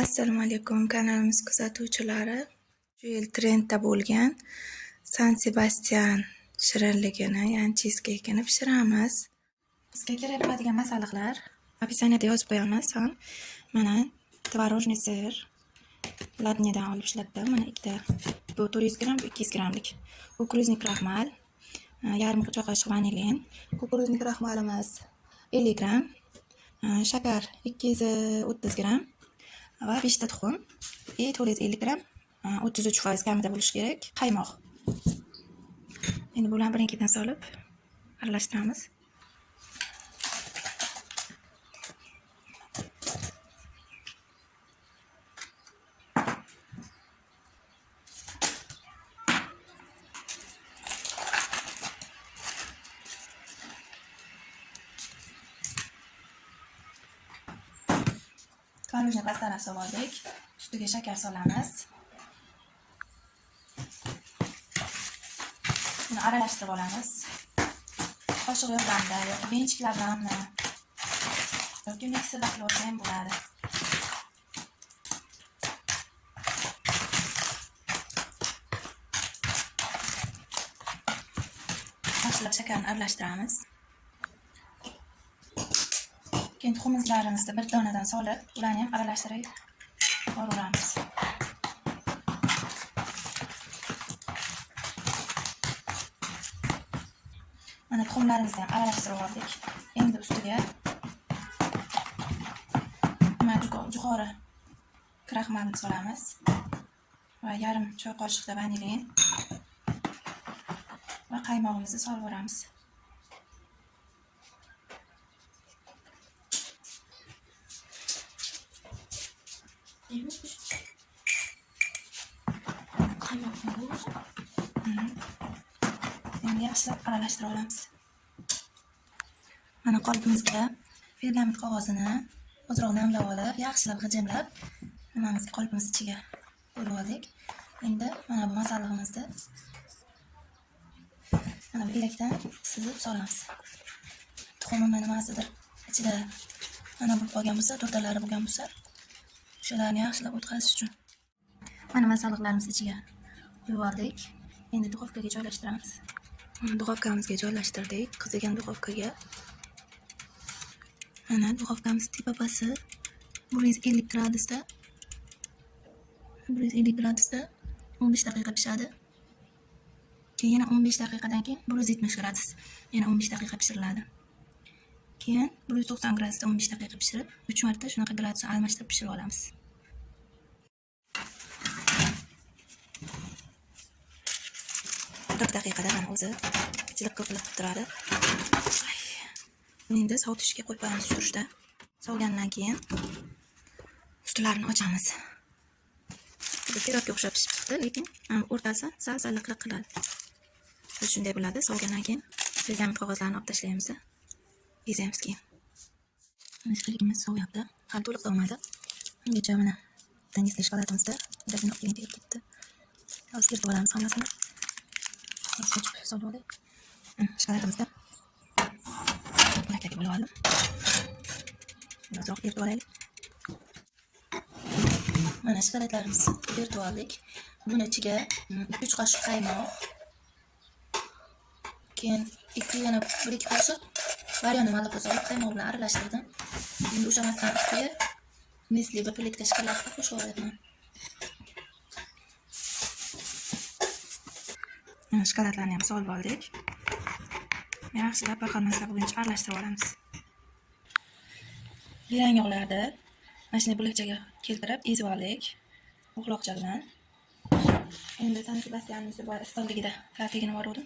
Assalomu alaykum kanalimiz kuzatuvchilari. Shu yil trendda bo'lgan San Sebastian shirinligini, ya'ni cheesecake'ini pishiramiz. Bizga kerak bo'ladigan masalliqlar описаниеda yozib qo'yamiz ham. Mana tvorожный sir ladnidan olib ishlatdim. Mana ikkita. Bu 400 gram, bu 200 gramlik. Kukuruznik kraxmal, yarim choy qoshiq vanilin, kukuruznik kraxmalimiz 50 gram, shakar 230 gram va 5 ta tuxum, 450 gram, 33% kamida bo'lishi kerak, qaymoq. Endi bularni birin-ketin solib aralashtiramiz. Tvorожный pastalar soldik. Ustiga shakar solamiz. Buni aralashtirib olamiz. Qoshiq yordamida yoki benchiklar bilan yoki mikserda qilib olsa ham bo'ladi. Yaxshilab shakarni aralashtiramiz. Keyin tuxumlarimizni bir donadan solib, ularni ham aralashtirib qo'yamiz. Mana tuxumlarimizni ham aralashtirib oldik. Endi ustiga jo'xori kraxmalni solamiz va yarim choy qoshiqda vanilin va qaymog'imizni solib yuboramiz. Endi yaxshilab aralashtirib olamiz. Mana qolipimizga pergament qog'ozini ozroq namlab olib, yaxshilab g'ijimlab, nimamizga qolipimiz ichiga qo'yib oldik. Endi mana bu masalliqimizni mana bu elakdan sizib solamiz. Tuxumni nimasidir ichida mana bu qolgan bo'lsa, to'rtalari bo'lgan bo'lsa, shularni yaxshilab o'tkazish uchun mana masalliqlarimizni ichiga qo'yib oldik. Endi duxovkaga joylashtiramiz. Duxovkamizga joylashtirdik. Qizigan duxovkaga. Mana duxovkamiz tepasi 150 gradusda 15 daqiqa pishadi. Keyin yana 15 daqiqadan keyin 170 gradus yana 15 daqiqa pishiriladi. Keyin 190 gradusda 15 daqiqa pishirib, 3 marta shunaqa gradusni almashtirib pishirib olamiz. Daqiqada mana o'zi jiliq qilib turadi. Endi sovutishga qo'yib qo'yamiz surishda. Sovigandan keyin ustilarini ochamiz. Bu pirogga o'xshab pishib chiqdi, lekin o'rtasi sal liqliq qiladi. Shunday bo'ladi. Sovigandan keyin pergament qog'ozlarni olib tashlaymiz. Bezaymiz keyin. Mana shirinligimiz sovyapti. Hali to'liq sovmadi. Ungacha mana tangisli shokolatimizda birgina qilib ketdi. Hozir kirib olamiz hammasini. Solib oldik. Shokolatimizda bo'lib oldim. Ozroq eritib olaylik. Mana shokoladlarimizni eritib oldik. Buni ichiga 3 qoshiq qaymoq, keyin yana 1-2 qoshiq variyani moloko solib qaymoq bilan aralashtirdim. Endi o'sha masalani ustiga Nestle bir plitka shokoladni qo'shib olaman. Shokoladlarni ham solib oldik. Yaxshilab bir xil masala bo'yicha aralashtirib olamiz. Yilang yog'larni mana shunday bo'lakchaga keltirib ezib oldik o'qloqcha bilan. Endi San Sebastianimizni bu issiqligida tarafigini bordim.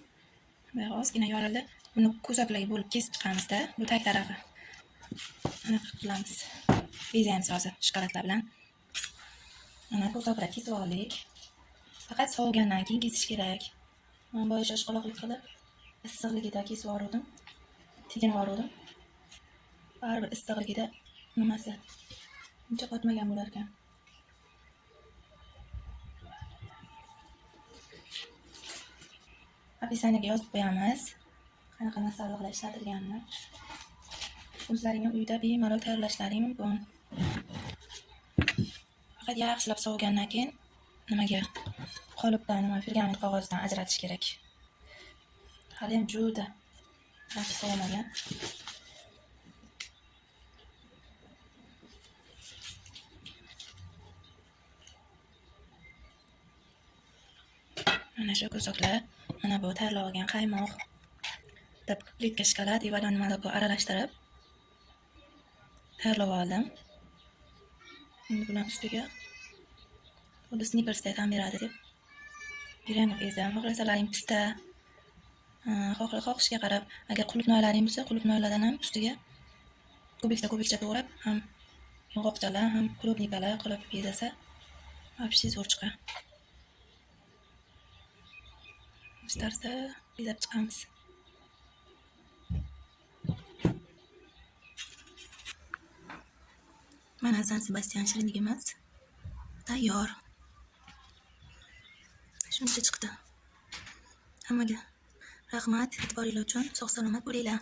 Va ozgina yorildi. Buni ko'zaklarga bo'lib kesib chiqamizda. Bu tag tarafi. Anaqa qilamiz. Bezaymiz hozir shokoladlar bilan. Mana ko'zaklar kesib oldik. Faqat sovigandan keyin kesish kerak. Men boya shoshqaloqlik qilib issiqligida kesib yubordim. Tekin yubordim. Baribir issiqligida nimasi uncha qotmagan bo'lar ekan. Описаниеga yozib qo'yamiz. Qanaqa masalliqlar ishlatilganini. O'zlaringiz uyda bemalol tayyorlashlaring mumkin. faqat yaxshilab sovigandan keyin nimaga qolipdan nima pergament qog'ozdan ajratish kerak. Hali ham juda yaxshi sovimagan. Mana shu ko'zoqlar, mana bu tayyorlab olgan qaymoq, deb plitka shokolad va nimalar aralashtirib tayyorlab oldim. Endi bular ustiga xuddi snipersday ta'm beradi deb girenok ezdim. Xohlasalaring pista, xohishga qarab, agar qulupnoylaring bo'lsa, qulupnoylardan ham ustiga kubikcha to'g'rab, ham yong'oqchalar, ham klubnikalar qilib bezasa, вообще zo'r chiqadi. Shu tarzda bezab chiqamiz. Mana San Sebastian shirinligimiz tayyor. Shuncha chiqdi. Hammaga rahmat, e'tiboringiz uchun. Sog' salomat bo'linglar.